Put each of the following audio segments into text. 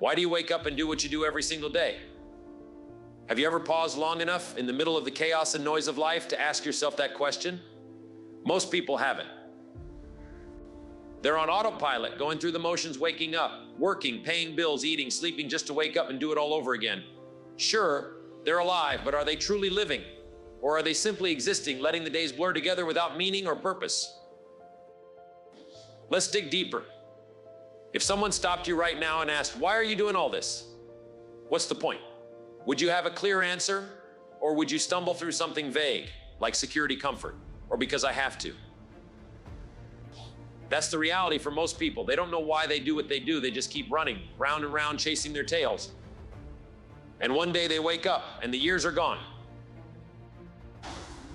Why do you wake up and do what you do every single day? Have you ever paused long enough in the middle of the chaos and noise of life to ask yourself that question? Most people haven't. They're on autopilot, going through the motions, waking up, working, paying bills, eating, sleeping, just to wake up and do it all over again. Sure, they're alive, but are they truly living? Or are they simply existing, letting the days blur together without meaning or purpose? Let's dig deeper. If someone stopped you right now and asked, why are you doing all this? What's the point? Would you have a clear answer? Or would you stumble through something vague, like security, comfort, or because I have to? That's the reality for most people. They don't know why they do what they do. They just keep running, round and round, chasing their tails. And one day they wake up and the years are gone.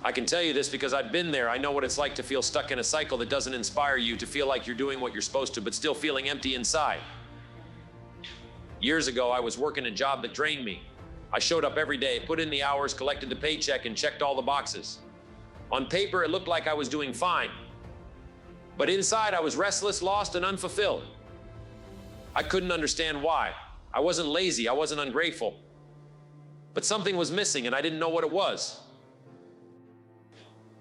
I can tell you this because I've been there. I know what it's like to feel stuck in a cycle that doesn't inspire you, to feel like you're doing what you're supposed to, but still feeling empty inside. Years ago, I was working a job that drained me. I showed up every day, put in the hours, collected the paycheck, and checked all the boxes. On paper, it looked like I was doing fine. But inside, I was restless, lost, and unfulfilled. I couldn't understand why. I wasn't lazy, I wasn't ungrateful. But something was missing, and I didn't know what it was.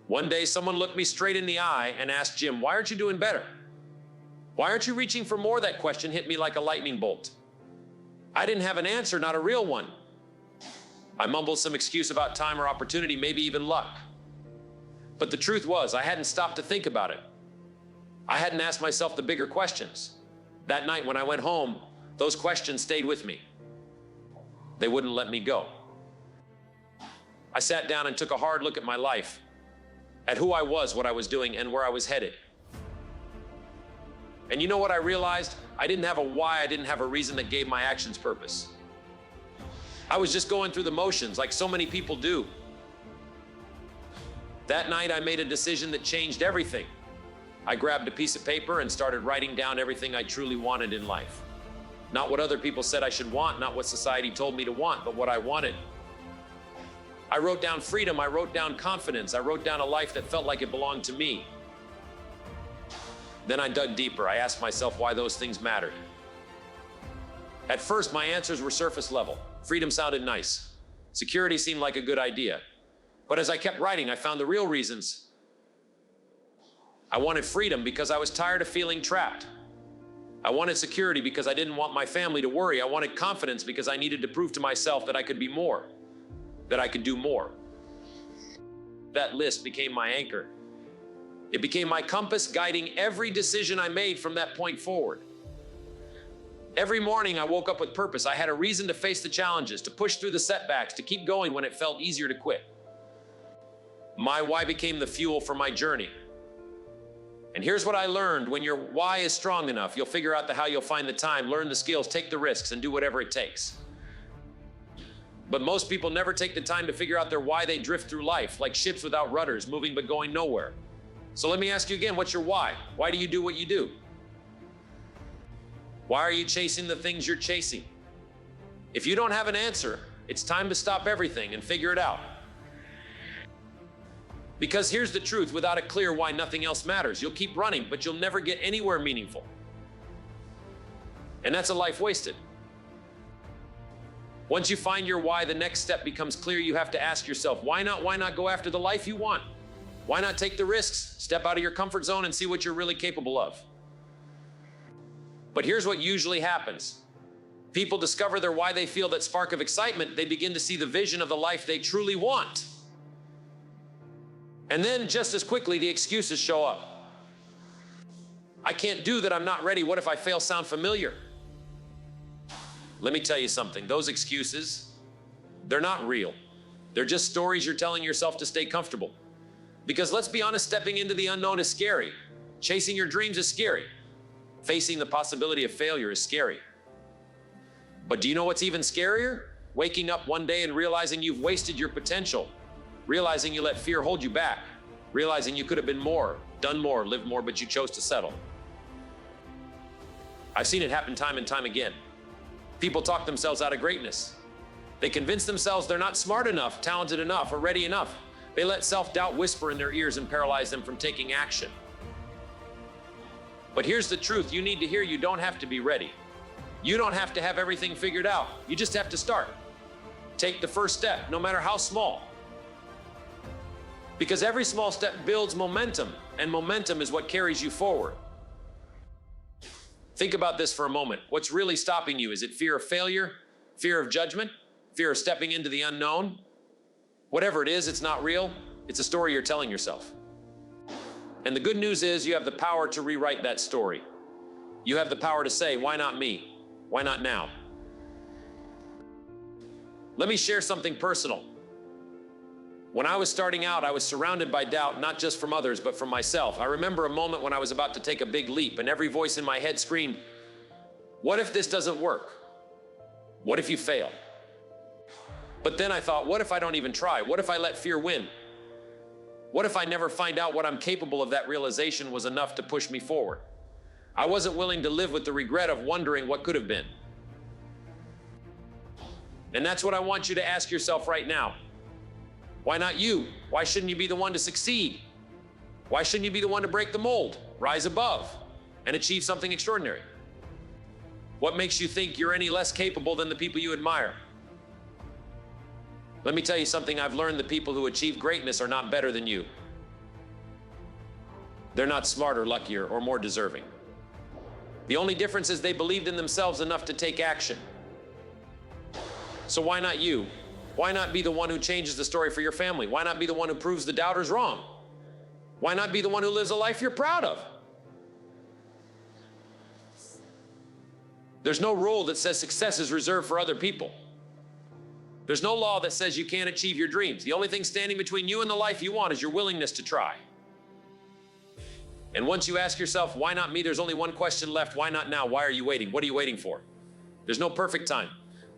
One day, someone looked me straight in the eye and asked, Jim, why aren't you doing better? Why aren't you reaching for more? That question hit me like a lightning bolt. I didn't have an answer, not a real one. I mumbled some excuse about time or opportunity, maybe even luck. But the truth was, I hadn't stopped to think about it. I hadn't asked myself the bigger questions. That night when I went home, those questions stayed with me. They wouldn't let me go. I sat down and took a hard look at my life, at who I was, what I was doing, and where I was headed. And you know what I realized? I didn't have a why, I didn't have a reason that gave my actions purpose. I was just going through the motions like so many people do. That night I made a decision that changed everything. I grabbed a piece of paper and started writing down everything I truly wanted in life. Not what other people said I should want, not what society told me to want, but what I wanted. I wrote down freedom, I wrote down confidence, I wrote down a life that felt like it belonged to me. Then I dug deeper. I asked myself why those things mattered. At first, my answers were surface level. Freedom sounded nice. Security seemed like a good idea. But as I kept writing, I found the real reasons. I wanted freedom because I was tired of feeling trapped. I wanted security because I didn't want my family to worry. I wanted confidence because I needed to prove to myself that I could be more, that I could do more. That list became my anchor. It became my compass, guiding every decision I made from that point forward. Every morning I woke up with purpose. I had a reason to face the challenges, to push through the setbacks, to keep going when it felt easier to quit. My why became the fuel for my journey. And here's what I learned: when your why is strong enough, you'll figure out how you'll find the time, learn the skills, take the risks, and do whatever it takes. But most people never take the time to figure out their why. They drift through life like ships without rudders, moving but going nowhere. So let me ask you again, what's your why? Why do you do what you do? Why are you chasing the things you're chasing? If you don't have an answer, it's time to stop everything and figure it out. Because here's the truth, without a clear why, nothing else matters. You'll keep running, but you'll never get anywhere meaningful. And that's a life wasted. Once you find your why, the next step becomes clear. You have to ask yourself, why not? Why not go after the life you want? Why not take the risks, step out of your comfort zone and see what you're really capable of? But here's what usually happens. People discover their why, they feel that spark of excitement, they begin to see the vision of the life they truly want. And then just as quickly, the excuses show up. I can't do that, I'm not ready. What if I fail? Sound familiar? Let me tell you something, those excuses, they're not real. They're just stories you're telling yourself to stay comfortable. Because let's be honest, stepping into the unknown is scary. Chasing your dreams is scary. Facing the possibility of failure is scary. But do you know what's even scarier? Waking up one day and realizing you've wasted your potential. Realizing you let fear hold you back. Realizing you could have been more, done more, lived more, but you chose to settle. I've seen it happen time and time again. People talk themselves out of greatness. They convince themselves they're not smart enough, talented enough, or ready enough. They let self-doubt whisper in their ears and paralyze them from taking action. But here's the truth, you need to hear you don't have to be ready. You don't have to have everything figured out. You just have to start. Take the first step, no matter how small. Because every small step builds momentum, and momentum is what carries you forward. Think about this for a moment. What's really stopping you? Is it fear of failure? Fear of judgment? Fear of stepping into the unknown? Whatever it is, it's not real. It's a story you're telling yourself. And the good news is you have the power to rewrite that story. You have the power to say, why not me? Why not now? Let me share something personal. When I was starting out, I was surrounded by doubt, not just from others, but from myself. I remember a moment when I was about to take a big leap, and every voice in my head screamed, what if this doesn't work? What if you fail? But then I thought, what if I don't even try? What if I let fear win? What if I never find out what I'm capable of? That realization was enough to push me forward. I wasn't willing to live with the regret of wondering what could have been. And that's what I want you to ask yourself right now. Why not you? Why shouldn't you be the one to succeed? Why shouldn't you be the one to break the mold, rise above, and achieve something extraordinary? What makes you think you're any less capable than the people you admire? Let me tell you something I've learned. The people who achieve greatness are not better than you. They're not smarter, luckier, or more deserving. The only difference is they believed in themselves enough to take action. So why not you? Why not be the one who changes the story for your family? Why not be the one who proves the doubters wrong? Why not be the one who lives a life you're proud of? There's no rule that says success is reserved for other people. There's no law that says you can't achieve your dreams. The only thing standing between you and the life you want is your willingness to try. And once you ask yourself, why not me? There's only one question left. Why not now? Why are you waiting? What are you waiting for? There's no perfect time.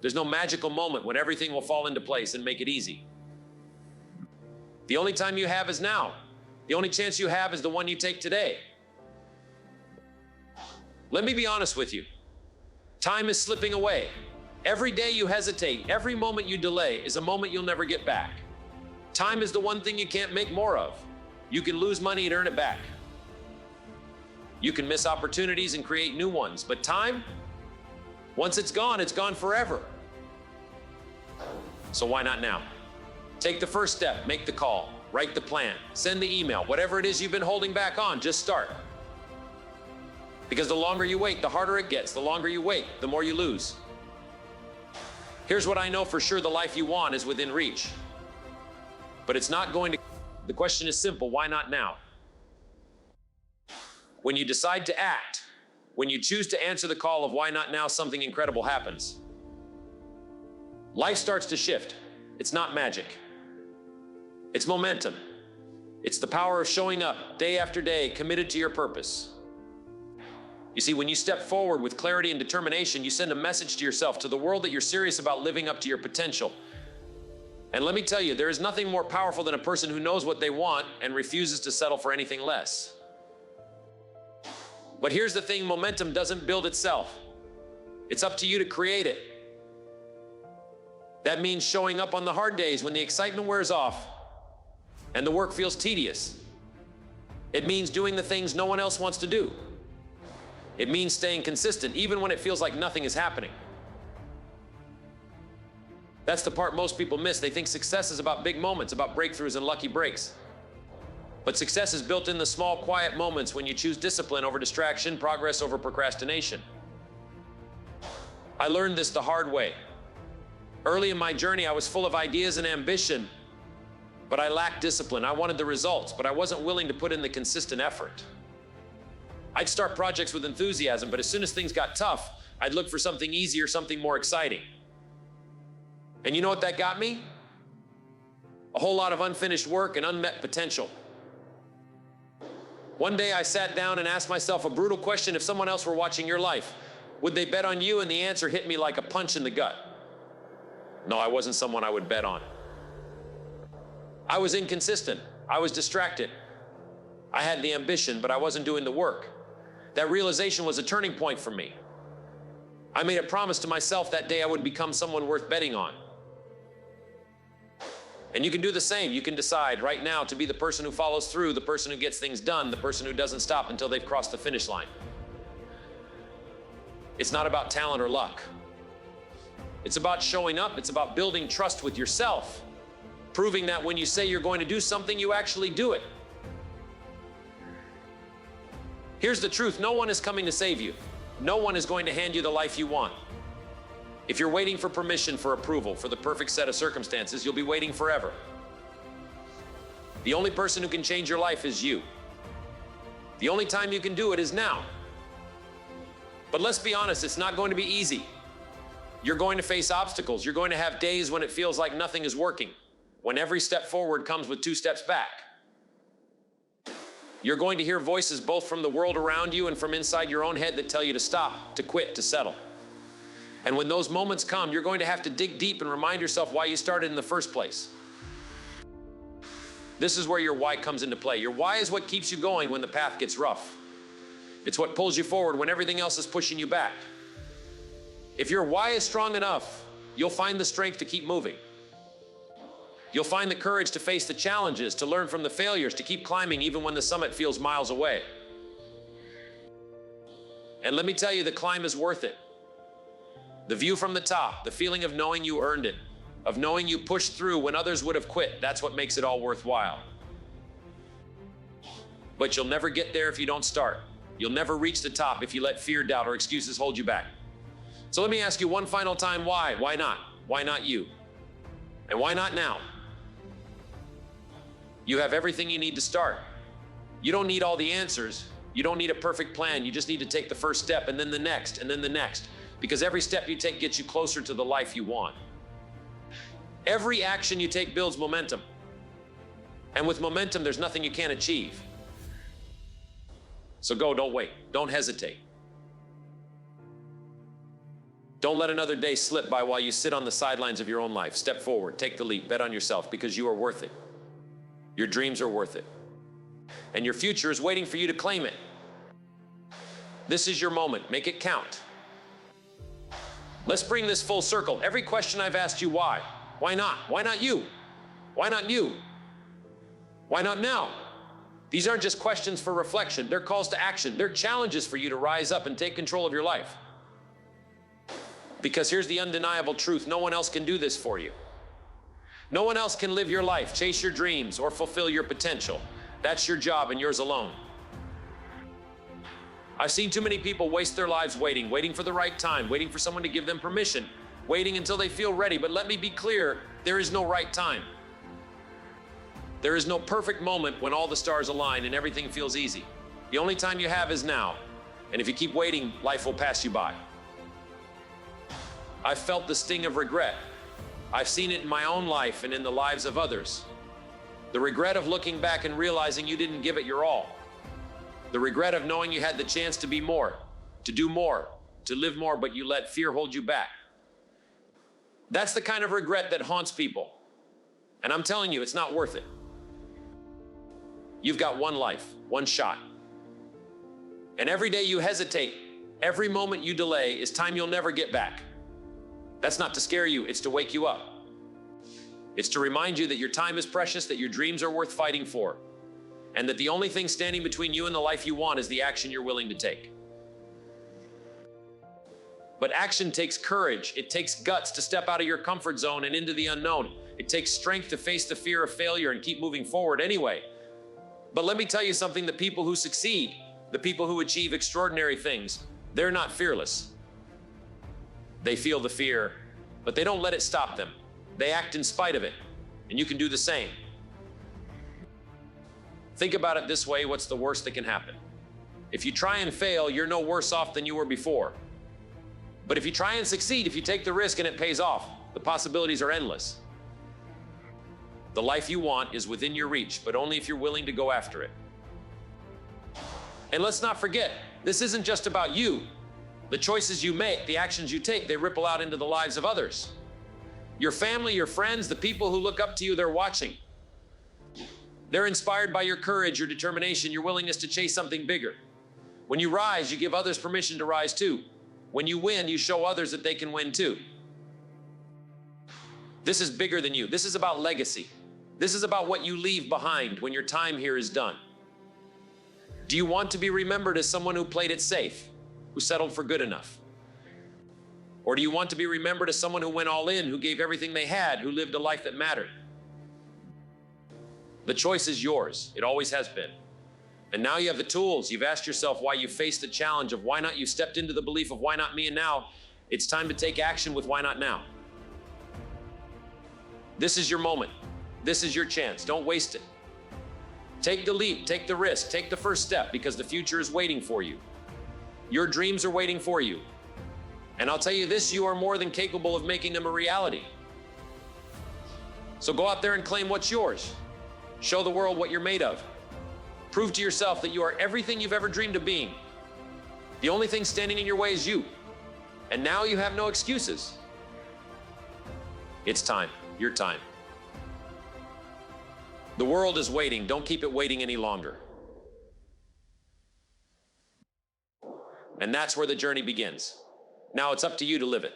There's no magical moment when everything will fall into place and make it easy. The only time you have is now. The only chance you have is the one you take today. Let me be honest with you. Time is slipping away. Every day you hesitate, every moment you delay is a moment you'll never get back. Time is the one thing you can't make more of. You can lose money and earn it back. You can miss opportunities and create new ones, but time, once it's gone forever. So why not now? Take the first step, make the call, write the plan, send the email, whatever it is you've been holding back on, just start. Because the longer you wait, the harder it gets. The longer you wait, the more you lose. Here's what I know for sure: the life you want is within reach. But it's not going to. The question is simple: why not now? When you decide to act, when you choose to answer the call of why not now, something incredible happens. Life starts to shift. It's not magic. It's momentum. It's the power of showing up day after day, committed to your purpose. You see, when you step forward with clarity and determination, you send a message to yourself, to the world, that you're serious about living up to your potential. And let me tell you, there is nothing more powerful than a person who knows what they want and refuses to settle for anything less. But here's the thing: momentum doesn't build itself. It's up to you to create it. That means showing up on the hard days when the excitement wears off and the work feels tedious. It means doing the things no one else wants to do. It means staying consistent even when it feels like nothing is happening. That's the part most people miss. They think success is about big moments, about breakthroughs and lucky breaks. But success is built in the small, quiet moments when you choose discipline over distraction, progress over procrastination. I learned this the hard way. Early in my journey, I was full of ideas and ambition, but I lacked discipline. I wanted the results, but I wasn't willing to put in the consistent effort. I'd start projects with enthusiasm, but as soon as things got tough, I'd look for something easier, something more exciting. And you know what that got me? A whole lot of unfinished work and unmet potential. One day I sat down and asked myself a brutal question: if someone else were watching your life, would they bet on you? And the answer hit me like a punch in the gut. No, I wasn't someone I would bet on. I was inconsistent. I was distracted. I had the ambition, but I wasn't doing the work. That realization was a turning point for me. I made a promise to myself that day I would become someone worth betting on. And you can do the same. You can decide right now to be the person who follows through, the person who gets things done, the person who doesn't stop until they've crossed the finish line. It's not about talent or luck. It's about showing up. It's about building trust with yourself, proving that when you say you're going to do something, you actually do it. Here's the truth. No one is coming to save you. No one is going to hand you the life you want. If you're waiting for permission, for approval, for the perfect set of circumstances, you'll be waiting forever. The only person who can change your life is you. The only time you can do it is now. But let's be honest, it's not going to be easy. You're going to face obstacles. You're going to have days when it feels like nothing is working, when every step forward comes with 2 steps back. You're going to hear voices both from the world around you and from inside your own head that tell you to stop, to quit, to settle. And when those moments come, you're going to have to dig deep and remind yourself why you started in the first place. This is where your why comes into play. Your why is what keeps you going when the path gets rough. It's what pulls you forward when everything else is pushing you back. If your why is strong enough, you'll find the strength to keep moving. You'll find the courage to face the challenges, to learn from the failures, to keep climbing even when the summit feels miles away. And let me tell you, the climb is worth it. The view from the top, the feeling of knowing you earned it, of knowing you pushed through when others would have quit, that's what makes it all worthwhile. But you'll never get there if you don't start. You'll never reach the top if you let fear, doubt, or excuses hold you back. So let me ask you one final time, why? Why not? Why not you? And why not now? You have everything you need to start. You don't need all the answers. You don't need a perfect plan. You just need to take the first step and then the next and then the next. Because every step you take gets you closer to the life you want. Every action you take builds momentum. And with momentum, there's nothing you can't achieve. So go, don't wait, don't hesitate. Don't let another day slip by while you sit on the sidelines of your own life. Step forward, take the leap, bet on yourself because you are worth it. Your dreams are worth it. And your future is waiting for you to claim it. This is your moment, make it count. Let's bring this full circle. Every question I've asked you, why? Why not? Why not you? Why not you? Why not now? These aren't just questions for reflection. They're calls to action. They're challenges for you to rise up and take control of your life. Because here's the undeniable truth. No one else can do this for you. No one else can live your life, chase your dreams, or fulfill your potential. That's your job and yours alone. I've seen too many people waste their lives waiting for the right time, waiting for someone to give them permission, waiting until they feel ready. But let me be clear, there is no right time. There is no perfect moment when all the stars align and everything feels easy. The only time you have is now. And if you keep waiting, life will pass you by. I've felt the sting of regret. I've seen it in my own life and in the lives of others. The regret of looking back and realizing you didn't give it your all. The regret of knowing you had the chance to be more, to do more, to live more, but you let fear hold you back. That's the kind of regret that haunts people. And I'm telling you, it's not worth it. You've got one life, one shot. And every day you hesitate, every moment you delay is time you'll never get back. That's not to scare you, it's to wake you up. It's to remind you that your time is precious, that your dreams are worth fighting for, and that the only thing standing between you and the life you want is the action you're willing to take. But action takes courage. It takes guts to step out of your comfort zone and into the unknown. It takes strength to face the fear of failure and keep moving forward anyway. But let me tell you something, the people who succeed, the people who achieve extraordinary things, they're not fearless. They feel the fear, but they don't let it stop them. They act in spite of it, and you can do the same. Think about it this way, what's the worst that can happen? If you try and fail, you're no worse off than you were before. But if you try and succeed, if you take the risk and it pays off, the possibilities are endless. The life you want is within your reach, but only if you're willing to go after it. And let's not forget, this isn't just about you. The choices you make, the actions you take, they ripple out into the lives of others. Your family, your friends, the people who look up to you, they're watching. They're inspired by your courage, your determination, your willingness to chase something bigger. When you rise, you give others permission to rise too. When you win, you show others that they can win too. This is bigger than you. This is about legacy. This is about what you leave behind when your time here is done. Do you want to be remembered as someone who played it safe, who settled for good enough? Or do you want to be remembered as someone who went all in, who gave everything they had, who lived a life that mattered? The choice is yours. It always has been. And now you have the tools. You've asked yourself why you faced the challenge of why not. You stepped into the belief of why not me, and now it's time to take action with why not now. This is your moment. This is your chance. Don't waste it. Take the leap, take the risk, take the first step, because the future is waiting for you. Your dreams are waiting for you. And I'll tell you this, you are more than capable of making them a reality. So go out there and claim what's yours. Show the world what you're made of. Prove to yourself that you are everything you've ever dreamed of being. The only thing standing in your way is you. And now you have no excuses. It's time, your time. The world is waiting. Don't keep it waiting any longer. And that's where the journey begins. Now it's up to you to live it.